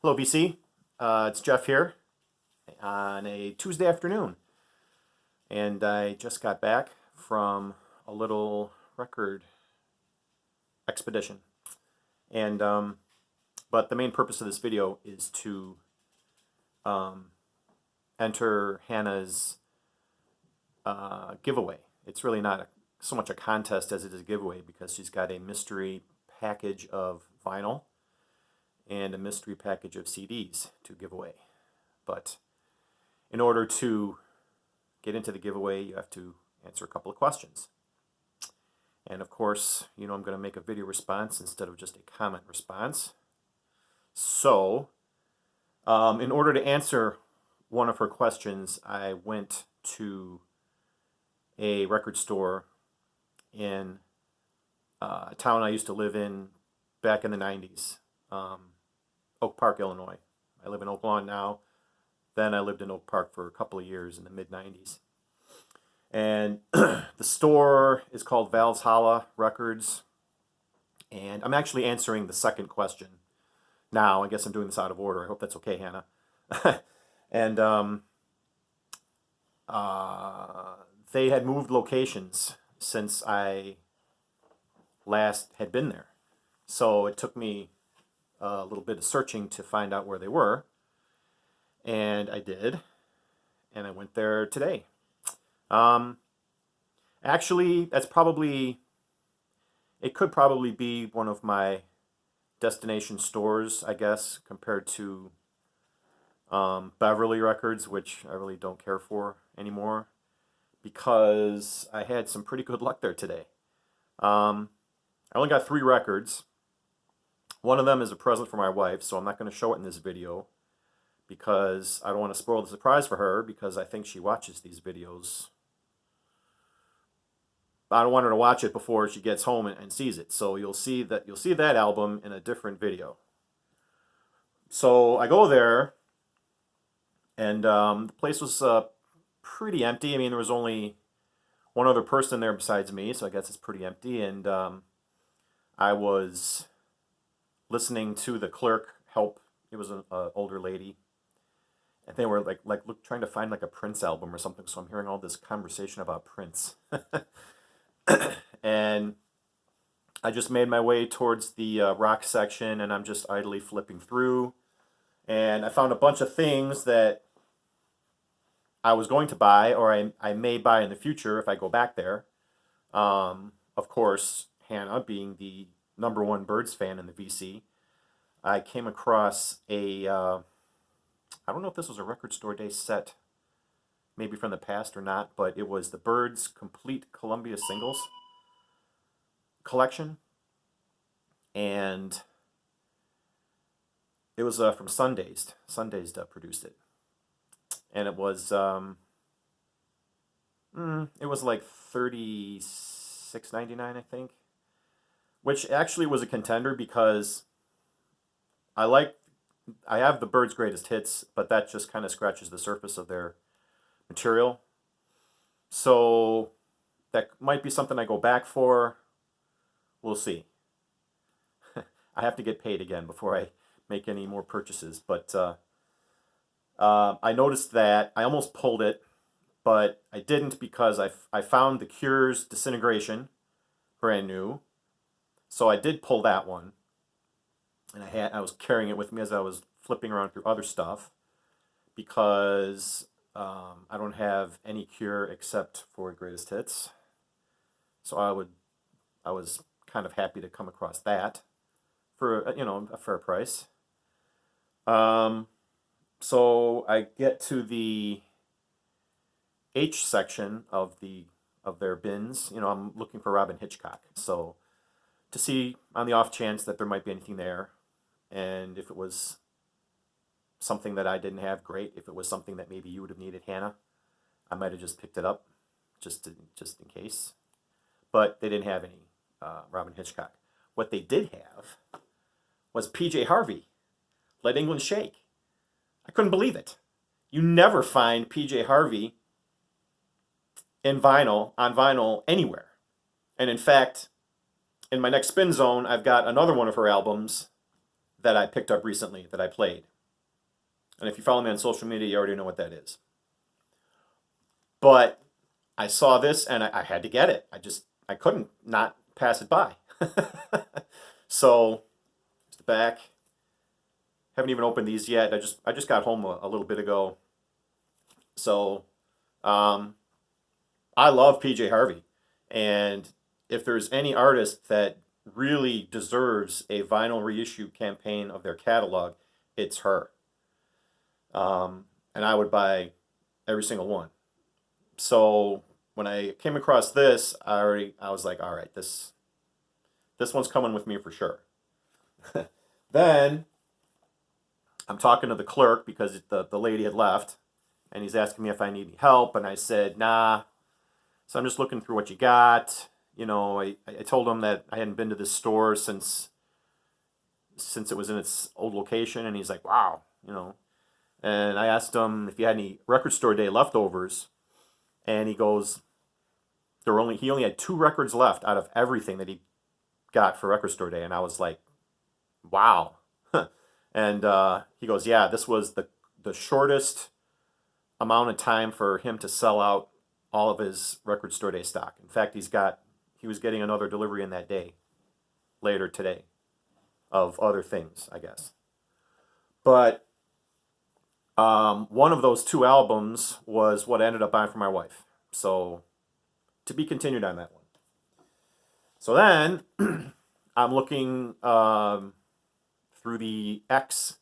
Hello, VC. It's Jeff here on a Tuesday afternoon, and I just got back from a little record expedition. And but the main purpose of this video is to enter Hannah's giveaway. It's really not so much a contest as it is a giveaway because she's got a mystery package of vinyl and a mystery package of CDs to give away. But in order to get into the giveaway, you have to answer a couple of questions. And of course, I'm going to make a video response instead of just a comment response. So, in order to answer one of her questions, I went to a record store in a town I used to live in back in the 90s. Oak Park, Illinois. I live in Oak Lawn now. Then I lived in Oak Park for a couple of years in the mid-90s. And the store is called Valhalla Records. And I'm actually answering the second question now. I guess I'm doing this out of order. I hope that's okay, Hannah. And they had moved locations since I last had been there. So it took me a little bit of searching to find out where they were, and I did, and I went there today. Actually, it could probably be one of my destination stores, I guess, compared to Beverly Records, which I really don't care for anymore, because I had some pretty good luck there today. I only got 3 records. One of them is a present for my wife, so I'm not going to show it in this video because I don't want to spoil the surprise for her, because I think she watches these videos. I don't want her to watch it before she gets home and sees it. So you'll see that album in a different video. So I go there, and the place was pretty empty. I mean, there was only one other person there besides me, so I guess it's pretty empty. And I was listening to the clerk help. It was an older lady, and they were trying to find a Prince album or something. So I'm hearing all this conversation about Prince, and I just made my way towards the rock section, and I'm just idly flipping through, and I found a bunch of things that I was going to buy, or I may buy in the future if I go back there. Of course, Hannah, being the #1 Birds fan in the VC, I came across I don't know if this was a Record Store Day set, maybe from the past or not, but it was the Birds Complete Columbia Singles collection, and it was from Sundazed. Sundazed produced it, and it was like $36.99, I think, which actually was a contender because I have the Birds' greatest hits, but that just kind of scratches the surface of their material. So that might be something I go back for. We'll see. I have to get paid again before I make any more purchases. But I noticed that I almost pulled it, but I didn't because I found The Cure's Disintegration, brand new. So I did pull that one. And I was carrying it with me as I was flipping around through other stuff, because I don't have any Cure except for Greatest Hits. So I was kind of happy to come across that for a fair price. So I get to the H section of their bins. I'm looking for Robin Hitchcock, so to see on the off chance that there might be anything there. And if it was something that I didn't have, great. If it was something that maybe you would have needed, Hannah, I might have just picked it up just in case. But they didn't have any Robin Hitchcock. What they did have was PJ Harvey, Let England Shake. I couldn't believe it. You never find PJ Harvey on vinyl anywhere. And in fact, in my next spin zone, I've got another one of her albums that I picked up recently that I played. And if you follow me on social media, you already know what that is. But I saw this and I had to get it. I couldn't not pass it by. So it's the back. Haven't even opened these yet. I just got home a little bit ago. So um, I love PJ Harvey, and if there's any artist that really deserves a vinyl reissue campaign of their catalog, it's her. And I would buy every single one. So when I came across this, I was like, all right, this one's coming with me for sure. Then I'm talking to the clerk because the lady had left, and he's asking me if I need any help, and I said, nah. So I'm just looking through what you got. I told him that I hadn't been to this store since it was in its old location, and he's like, wow. And I asked him if he had any record store day leftovers, and he goes, he only had 2 records left out of everything that he got for record store day, and I was like, wow. And he goes, yeah, this was the shortest amount of time for him to sell out all of his record store day stock. In fact, he was getting another delivery in that day, later today, of other things, I guess. But one of those 2 albums was what I ended up buying for my wife. So to be continued on that one. So then I'm looking through the X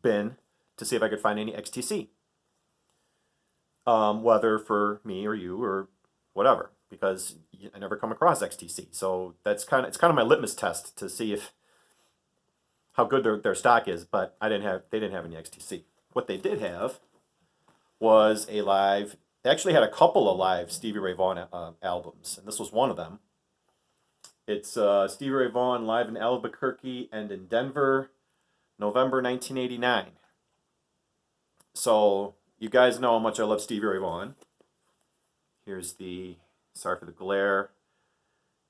bin to see if I could find any XTC, whether for me or you or whatever, because I never come across XTC. So it's kind of my litmus test to see how good their stock is. But they didn't have any XTC. What they did have was a live. They actually had a couple of live Stevie Ray Vaughan albums, and this was one of them. It's Stevie Ray Vaughan live in Albuquerque and in Denver, November 1989. So you guys know how much I love Stevie Ray Vaughan. Sorry for the glare.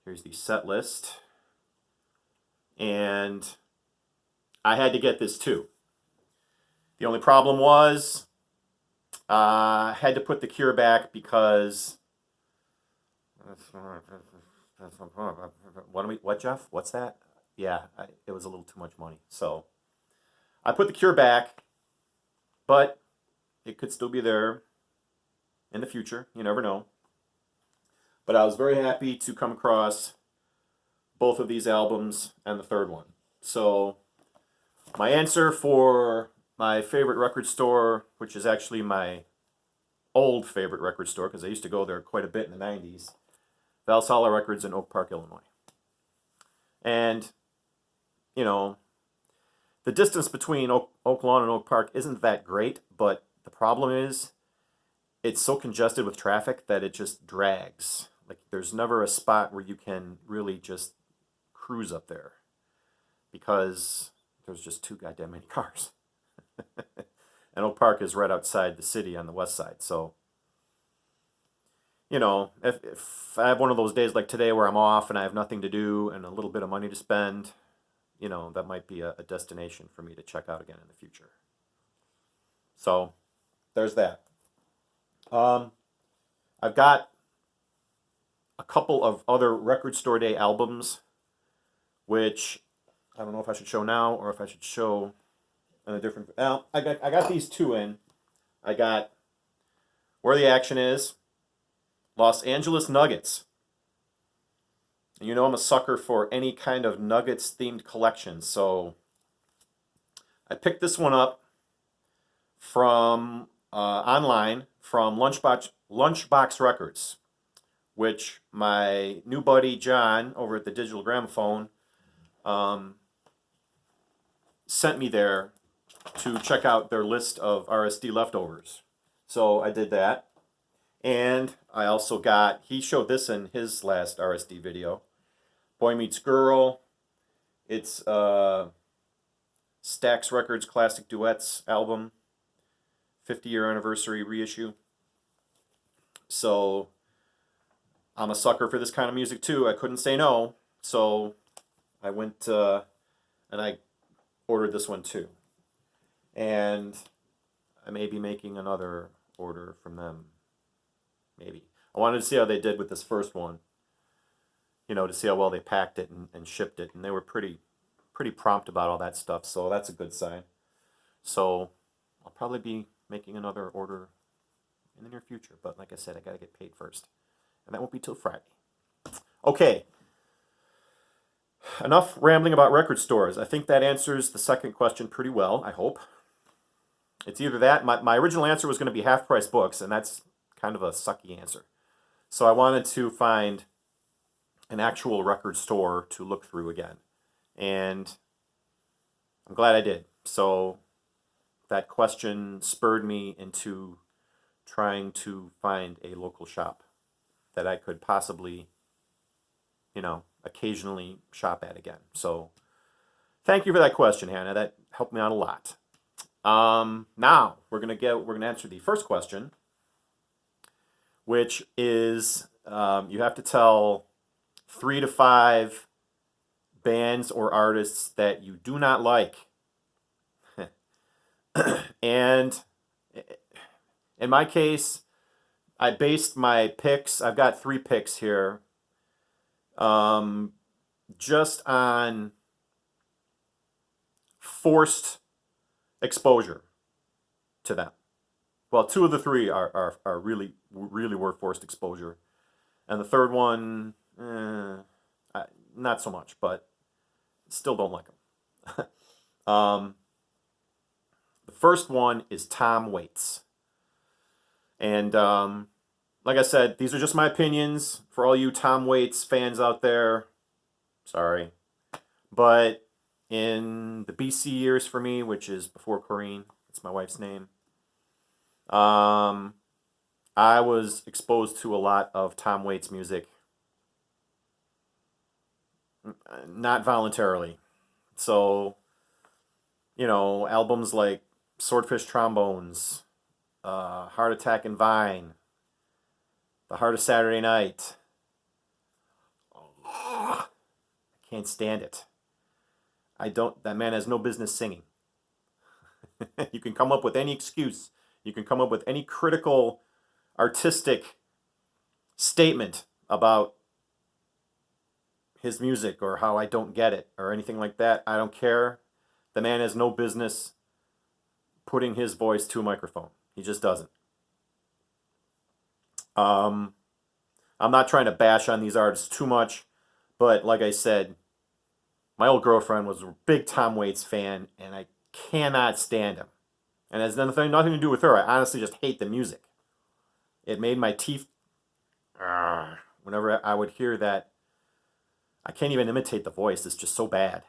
Here's the set list. And I had to get this too. The only problem was I had to put The Cure back because... What, Jeff? What's that? Yeah, it was a little too much money. So I put The Cure back, but it could still be there in the future. You never know. But I was very happy to come across both of these albums and the third one. So my answer for my favorite record store, which is actually my old favorite record store because I used to go there quite a bit in the 90s, Valhalla Records in Oak Park, Illinois. And, the distance between Oak Lawn and Oak Park isn't that great, but the problem is it's so congested with traffic that it just drags. Like, there's never a spot where you can really just cruise up there because there's just too goddamn many cars. And Oak Park is right outside the city on the west side. So, if I have one of those days like today where I'm off and I have nothing to do and a little bit of money to spend, that might be a destination for me to check out again in the future. So, there's that. I've got a couple of other record store day albums, which I don't know if I should show now or if I should show in a different. Well, I got these 2 in. I got Where the Action Is, Los Angeles Nuggets. And I'm a sucker for any kind of Nuggets themed collection, so I picked this one up from online from Lunchbox Records, which my new buddy John over at the Digital Gramophone sent me there to check out their list of RSD leftovers. So I did that. And I also he showed this in his last RSD video, Boy Meets Girl. It's Stax Records Classic Duets album, 50-year anniversary reissue. So I'm a sucker for this kind of music too. I couldn't say no. So I went and I ordered this one too. And I may be making another order from them. Maybe. I wanted to see how they did with this first one. To see how well they packed it and shipped it. And they were pretty prompt about all that stuff. So that's a good sign. So I'll probably be making another order in the near future. But like I said, I got to get paid first. And that won't be till Friday. Okay. Enough rambling about record stores. I think that answers the second question pretty well, I hope. It's either that. My original answer was going to be half-price books, and that's kind of a sucky answer. So I wanted to find an actual record store to look through again. And I'm glad I did. So that question spurred me into trying to find a local shop that I could possibly, occasionally shop at again. So thank you for that question, Hannah. That helped me out a lot. Now we're gonna answer the first question, which is you have to tell 3 to 5 bands or artists that you do not like. And in my case, I based my picks. I've got 3 picks here. Just on forced exposure to them. Well, 2 of the 3 are really were forced exposure, and the third one, not so much, but still don't like them. The first one is Tom Waits, and like I said, these are just my opinions. For all you Tom Waits fans out there, sorry, but in the BC years for me, which is before Corrine, it's my wife's name, I was exposed to a lot of Tom Waits music, not voluntarily. So, albums like Swordfish Trombones, Heart Attack and Vine, The Heart of Saturday Night. I can't stand it. That man has no business singing. You can come up with any excuse. You can come up with any critical, artistic statement about his music or how I don't get it or anything like that. I don't care. The man has no business putting his voice to a microphone. He just doesn't. I'm not trying to bash on these artists too much, but like I said, my old girlfriend was a big Tom Waits fan, and I cannot stand him. And it has nothing to do with her. I honestly just hate the music. It made my teeth... whenever I would hear that. I can't even imitate the voice. It's just so bad.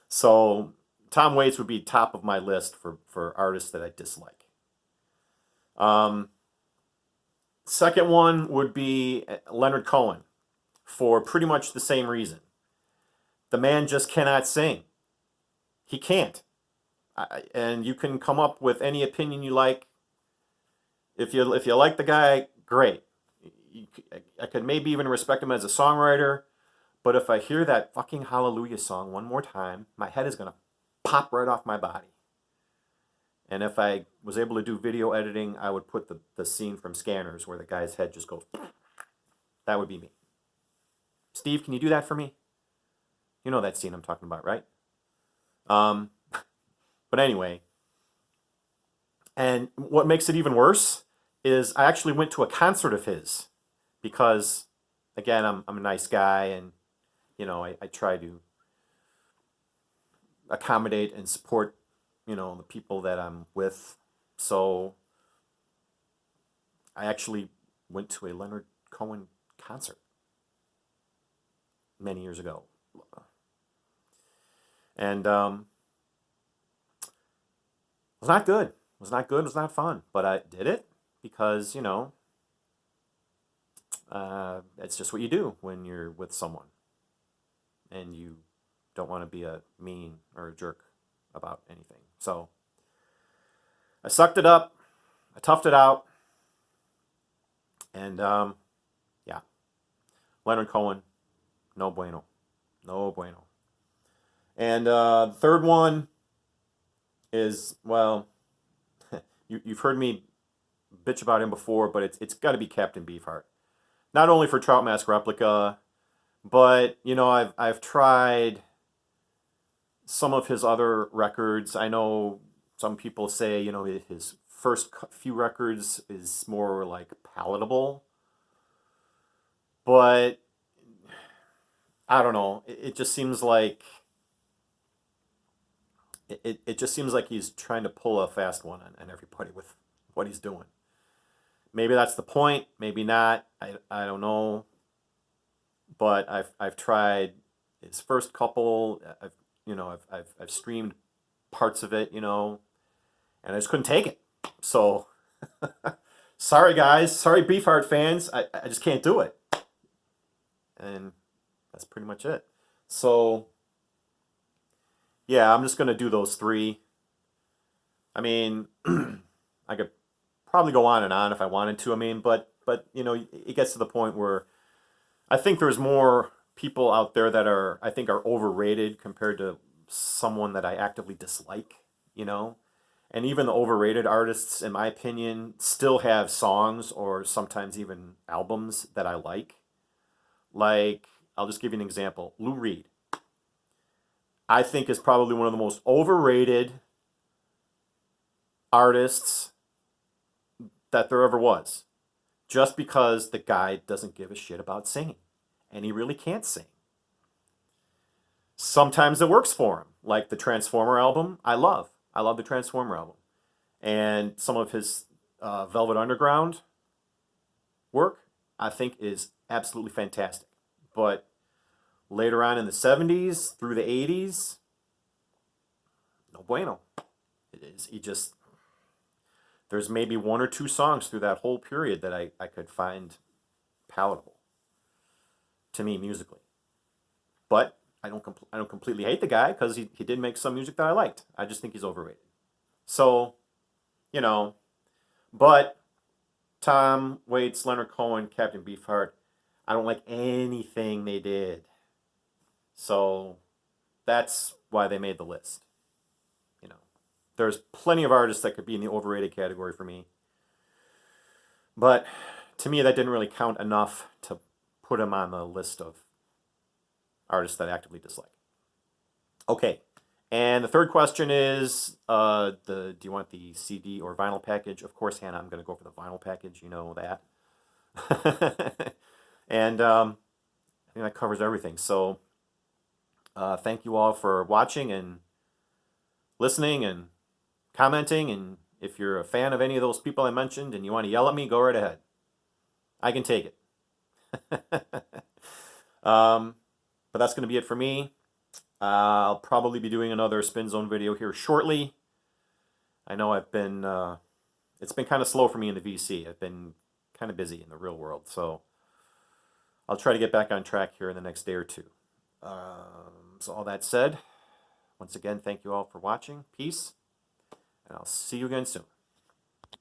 So Tom Waits would be top of my list for artists that I dislike. Second one would be Leonard Cohen, for pretty much the same reason. The man just cannot sing. He can't. And you can come up with any opinion you like. If you like the guy, great. I could maybe even respect him as a songwriter, but if I hear that fucking Hallelujah song one more time, my head is going to pop right off my body. And if I was able to do video editing, I would put the scene from Scanners where the guy's head just goes... That would be me. Steve, can you do that for me? You know that scene I'm talking about, right? But anyway, and what makes it even worse is I actually went to a concert of his because, again, I'm a nice guy, and I try to accommodate and support the people that I'm with. So I actually went to a Leonard Cohen concert many years ago, and it was not good. It was not good. It was not fun. But I did it because it's just what you do when you're with someone, and you don't want to be a mean or a jerk about anything. So I sucked it up. I toughed it out. And Leonard Cohen, no bueno. No bueno. And the third one is, well, you've heard me bitch about him before, but it's got to be Captain Beefheart. Not only for Trout Mask Replica, but I've tried some of his other records. I know some people say his first few records is more like palatable, but I don't know. It just seems like it just seems like he's trying to pull a fast one on everybody with what he's doing. Maybe that's the point. Maybe not. I don't know. But I've tried his first couple. I've streamed parts of it. And I just couldn't take it. So sorry guys. Sorry Beefheart fans. I just can't do it. And that's pretty much it. So yeah, I'm just gonna do those three. I mean, I could probably go on and on if I wanted to. I mean, but it gets to the point where I think there's more people out there that I think are overrated compared to someone that I actively dislike, And even the overrated artists, in my opinion, still have songs or sometimes even albums that I like. Like, I'll just give you an example. Lou Reed, I think, is probably one of the most overrated artists that there ever was. Just because the guy doesn't give a shit about singing. And he really can't sing. Sometimes it works for him. Like the Transformer album, I love. I love the Transformer album. And some of his Velvet Underground work, I think, is absolutely fantastic. But later on in the 70s through the 80s, no bueno. There's maybe one or two songs through that whole period that I could find palatable to me musically. But I don't completely hate the guy because he did make some music that I liked. I just think he's overrated. So, but Tom Waits, Leonard Cohen, Captain Beefheart, I don't like anything they did. So that's why they made the list. There's plenty of artists that could be in the overrated category for me. But to me, that didn't really count enough to put him on the list of artists that I actively dislike. Okay. And the third question is, do you want the CD or vinyl package? Of course, Hannah, I'm going to go for the vinyl package. You know that. And I think that covers everything. So thank you all for watching and listening and commenting. And if you're a fan of any of those people I mentioned and you want to yell at me, go right ahead. I can take it. But that's going to be it for me. I'll probably be doing another Spin Zone video here shortly. I know it's been kind of slow for me in the VC. I've been kind of busy in the real world. So I'll try to get back on track here in the next day or two. So all that said, once again, thank you all for watching. Peace. And I'll see you again soon.